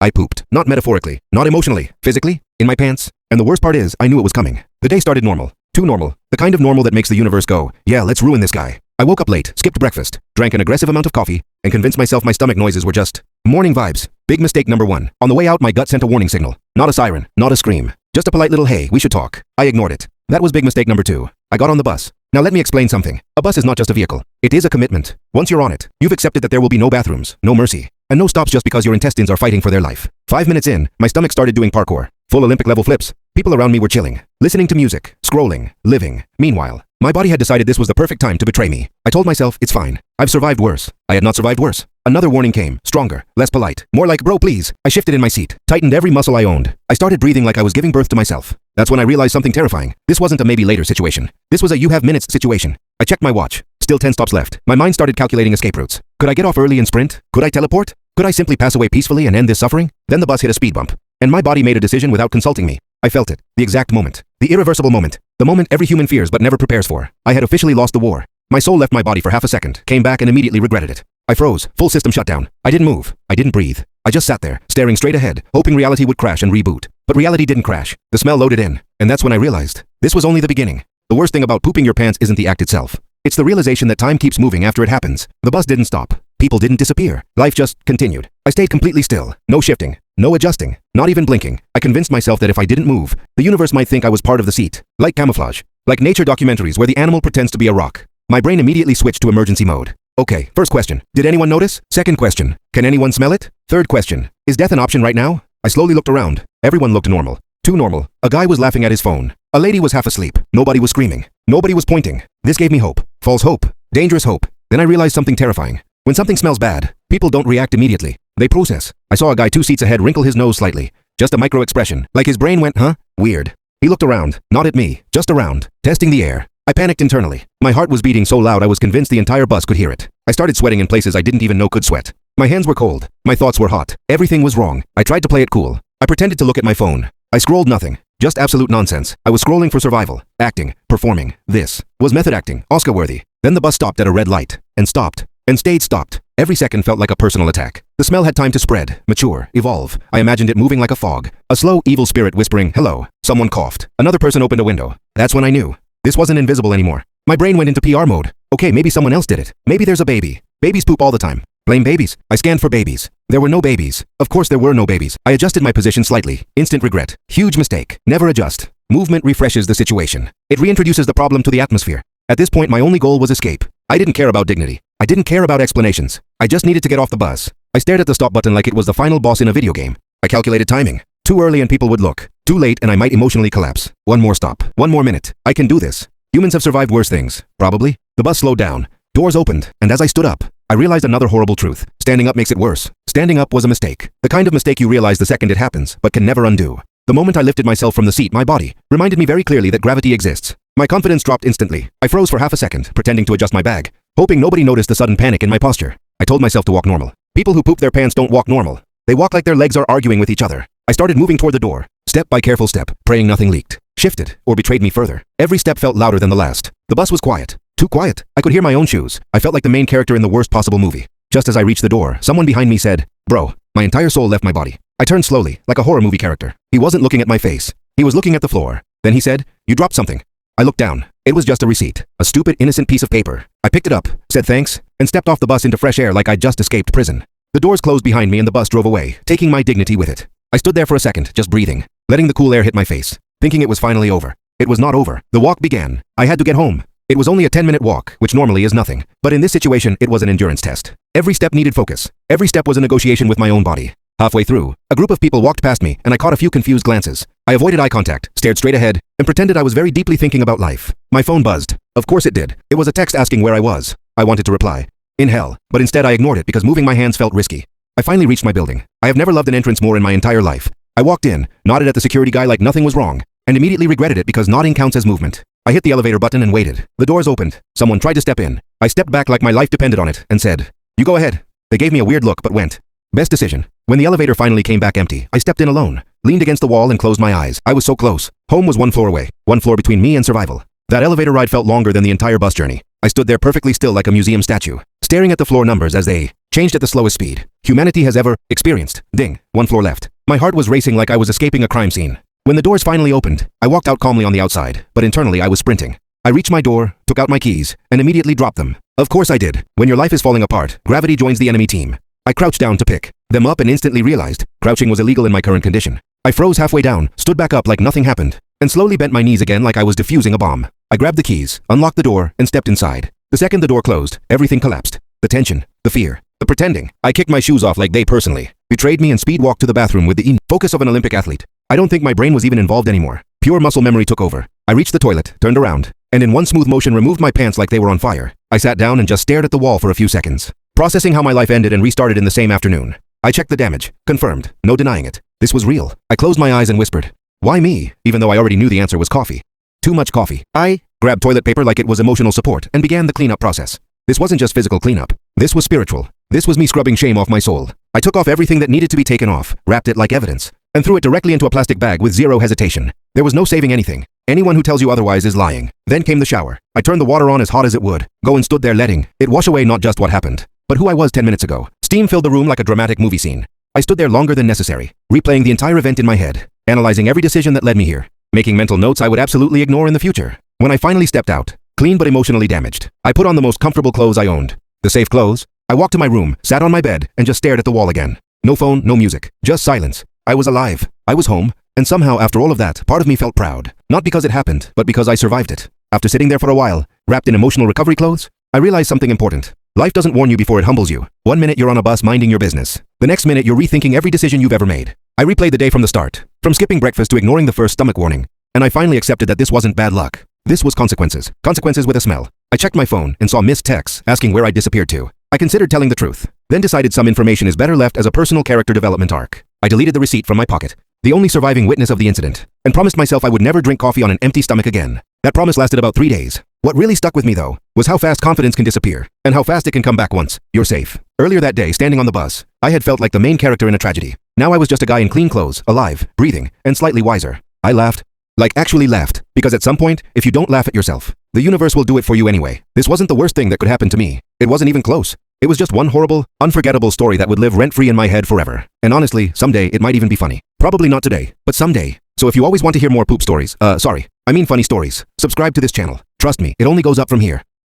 I pooped. Not metaphorically, not emotionally, physically, in my pants. And the worst part is, I knew it was coming. The day started normal. Too normal. The kind of normal that makes the universe go, yeah, let's ruin this guy. I woke up late, skipped breakfast, drank an aggressive amount of coffee, and convinced myself my stomach noises were just morning vibes. Big mistake number 1. On the way out, my gut sent a warning signal. Not a siren, not a scream. Just a polite little hey, we should talk. I ignored it. That was big mistake number 2. I got on the bus. Now let me explain something. A bus is not just a vehicle. It is a commitment. Once you're on it, you've accepted that there will be no bathrooms, no mercy, and no stops just because your intestines are fighting for their life. 5 minutes in, my stomach started doing parkour. Full Olympic level flips. People around me were chilling, listening to music, scrolling, living. Meanwhile, my body had decided this was the perfect time to betray me. I told myself, it's fine. I've survived worse. I had not survived worse. Another warning came, stronger, less polite, more like, bro, please. I shifted in my seat, tightened every muscle I owned. I started breathing like I was giving birth to myself. That's when I realized something terrifying. This wasn't a maybe later situation. This was a you have minutes situation. I checked my watch. Still 10 stops left. My mind started calculating escape routes. Could I get off early and sprint? Could I teleport? Could I simply pass away peacefully and end this suffering? Then the bus hit a speed bump, and my body made a decision without consulting me. I felt it. The exact moment. The irreversible moment. The moment every human fears but never prepares for. I had officially lost the war. My soul left my body for half a second, came back and immediately regretted it. I froze. Full system shut down. I didn't move. I didn't breathe. I just sat there, staring straight ahead, hoping reality would crash and reboot. But reality didn't crash. The smell loaded in, and that's when I realized this was only the beginning. The worst thing about pooping your pants isn't the act itself. It's the realization that time keeps moving after it happens. The bus didn't stop. People didn't disappear. Life just continued. I stayed completely still. No shifting. No adjusting. Not even blinking. I convinced myself that if I didn't move, the universe might think I was part of the seat. Like camouflage. Like nature documentaries where the animal pretends to be a rock. My brain immediately switched to emergency mode. Okay, first question. Did anyone notice? Second question. Can anyone smell it? Third question. Is death an option right now? I slowly looked around. Everyone looked normal. Too normal. A guy was laughing at his phone. A lady was half asleep. Nobody was screaming. Nobody was pointing. This gave me hope. False hope. Dangerous hope. Then I realized something terrifying. When something smells bad, people don't react immediately. They process. I saw a guy 2 seats ahead wrinkle his nose slightly. Just a micro expression. Like his brain went, huh? Weird. He looked around. Not at me. Just around. Testing the air. I panicked internally. My heart was beating so loud I was convinced the entire bus could hear it. I started sweating in places I didn't even know could sweat. My hands were cold. My thoughts were hot. Everything was wrong. I tried to play it cool. I pretended to look at my phone. I scrolled nothing. Just absolute nonsense. I was scrolling for survival. Acting. Performing. This was method acting. Oscar-worthy. Then the bus stopped at a red light. And stopped. And stayed stopped. Every second felt like a personal attack. The smell had time to spread, mature, evolve. I imagined it moving like a fog. A slow, evil spirit whispering, hello. Someone coughed. Another person opened a window. That's when I knew. This wasn't invisible anymore. My brain went into PR mode. Okay, maybe someone else did it. Maybe there's a baby. Babies poop all the time. Blame babies. I scanned for babies. There were no babies. Of course there were no babies. I adjusted my position slightly. Instant regret. Huge mistake. Never adjust. Movement refreshes the situation. It reintroduces the problem to the atmosphere. At this point, my only goal was escape. I didn't care about dignity. I didn't care about explanations. I just needed to get off the bus. I stared at the stop button like it was the final boss in a video game. I calculated timing. Too early and people would look. Too late and I might emotionally collapse. One more stop. One more minute. I can do this. Humans have survived worse things. Probably. The bus slowed down. Doors opened, and as I stood up, I realized another horrible truth. Standing up makes it worse. Standing up was a mistake. The kind of mistake you realize the second it happens, but can never undo. The moment I lifted myself from the seat, my body reminded me very clearly that gravity exists. My confidence dropped instantly. I froze for half a second, pretending to adjust my bag, hoping nobody noticed the sudden panic in my posture. I told myself to walk normal. People who poop their pants don't walk normal. They walk like their legs are arguing with each other. I started moving toward the door, step by careful step, praying nothing leaked, shifted, or betrayed me further. Every step felt louder than the last. The bus was quiet. Too quiet. I could hear my own shoes. I felt like the main character in the worst possible movie. Just as I reached the door, someone behind me said, "Bro." My entire soul left my body. I turned slowly, like a horror movie character. He wasn't looking at my face. He was looking at the floor. Then he said, "You dropped something." I looked down. It was just a receipt. A stupid, innocent piece of paper. I picked it up, said thanks, and stepped off the bus into fresh air like I'd just escaped prison. The doors closed behind me and the bus drove away, taking my dignity with it. I stood there for a second, just breathing, letting the cool air hit my face, thinking it was finally over. It was not over. The walk began. I had to get home. It was only a 10-minute walk, which normally is nothing. But in this situation, it was an endurance test. Every step needed focus. Every step was a negotiation with my own body. Halfway through, a group of people walked past me, and I caught a few confused glances. I avoided eye contact, stared straight ahead, and pretended I was very deeply thinking about life. My phone buzzed. Of course it did. It was a text asking where I was. I wanted to reply, "In hell," but instead I ignored it because moving my hands felt risky. I finally reached my building. I have never loved an entrance more in my entire life. I walked in, nodded at the security guy like nothing was wrong, and immediately regretted it because nodding counts as movement. I hit the elevator button and waited. The doors opened. Someone tried to step in. I stepped back like my life depended on it and said, "You go ahead." They gave me a weird look but went. Best decision. When the elevator finally came back empty, I stepped in alone, leaned against the wall and closed my eyes. I was so close. Home was one floor away, one floor between me and survival. That elevator ride felt longer than the entire bus journey. I stood there perfectly still like a museum statue, staring at the floor numbers as they changed at the slowest speed humanity has ever experienced. Ding, 1 floor left. My heart was racing like I was escaping a crime scene. When the doors finally opened, I walked out calmly on the outside, but internally I was sprinting. I reached my door, took out my keys, and immediately dropped them. Of course I did. When your life is falling apart, gravity joins the enemy team. I crouched down to pick them up and instantly realized crouching was illegal in my current condition. I froze halfway down, stood back up like nothing happened, and slowly bent my knees again like I was defusing a bomb. I grabbed the keys, unlocked the door, and stepped inside. The second the door closed, everything collapsed. The tension, the fear, the pretending. I kicked my shoes off like they personally betrayed me and speed walked to the bathroom with the focus of an Olympic athlete. I don't think my brain was even involved anymore. Pure muscle memory took over. I reached the toilet, turned around, and in one smooth motion removed my pants like they were on fire. I sat down and just stared at the wall for a few seconds, processing how my life ended and restarted in the same afternoon. I checked the damage. Confirmed. No denying it. This was real. I closed my eyes and whispered, "Why me?" even though I already knew the answer was coffee. Too much coffee. I grabbed toilet paper like it was emotional support and began the cleanup process. This wasn't just physical cleanup. This was spiritual. This was me scrubbing shame off my soul. I took off everything that needed to be taken off, wrapped it like evidence, and threw it directly into a plastic bag with zero hesitation. There was no saving anything. Anyone who tells you otherwise is lying. Then came the shower. I turned the water on as hot as it would go and stood there letting it wash away not just what happened, but who I was 10 minutes ago. Steam filled the room like a dramatic movie scene. I stood there longer than necessary, replaying the entire event in my head, analyzing every decision that led me here, making mental notes I would absolutely ignore in the future. When I finally stepped out, clean but emotionally damaged, I put on the most comfortable clothes I owned. The safe clothes. I walked to my room, sat on my bed, and just stared at the wall again. No phone, no music, just silence. I was alive. I was home. And somehow, after all of that, part of me felt proud. Not because it happened, but because I survived it. After sitting there for a while, wrapped in emotional recovery clothes, I realized something important. Life doesn't warn you before it humbles you. 1 minute you're on a bus minding your business. The next minute you're rethinking every decision you've ever made. I replayed the day from the start, from skipping breakfast to ignoring the first stomach warning. And I finally accepted that this wasn't bad luck. This was consequences. Consequences with a smell. I checked my phone and saw missed texts asking where I'd disappeared to. I considered telling the truth, then decided some information is better left as a personal character development arc. I deleted the receipt from my pocket, the only surviving witness of the incident, and promised myself I would never drink coffee on an empty stomach again. That promise lasted about 3 days. What really stuck with me though, was how fast confidence can disappear, and how fast it can come back once you're safe. Earlier that day, standing on the bus, I had felt like the main character in a tragedy. Now I was just a guy in clean clothes, alive, breathing, and slightly wiser. I laughed. Like actually laughed, because at some point, if you don't laugh at yourself, the universe will do it for you anyway. This wasn't the worst thing that could happen to me. It wasn't even close. It was just one horrible, unforgettable story that would live rent-free in my head forever. And honestly, someday it might even be funny. Probably not today, but someday. So if you always want to hear more poop stories, funny stories, subscribe to this channel. Trust me, it only goes up from here.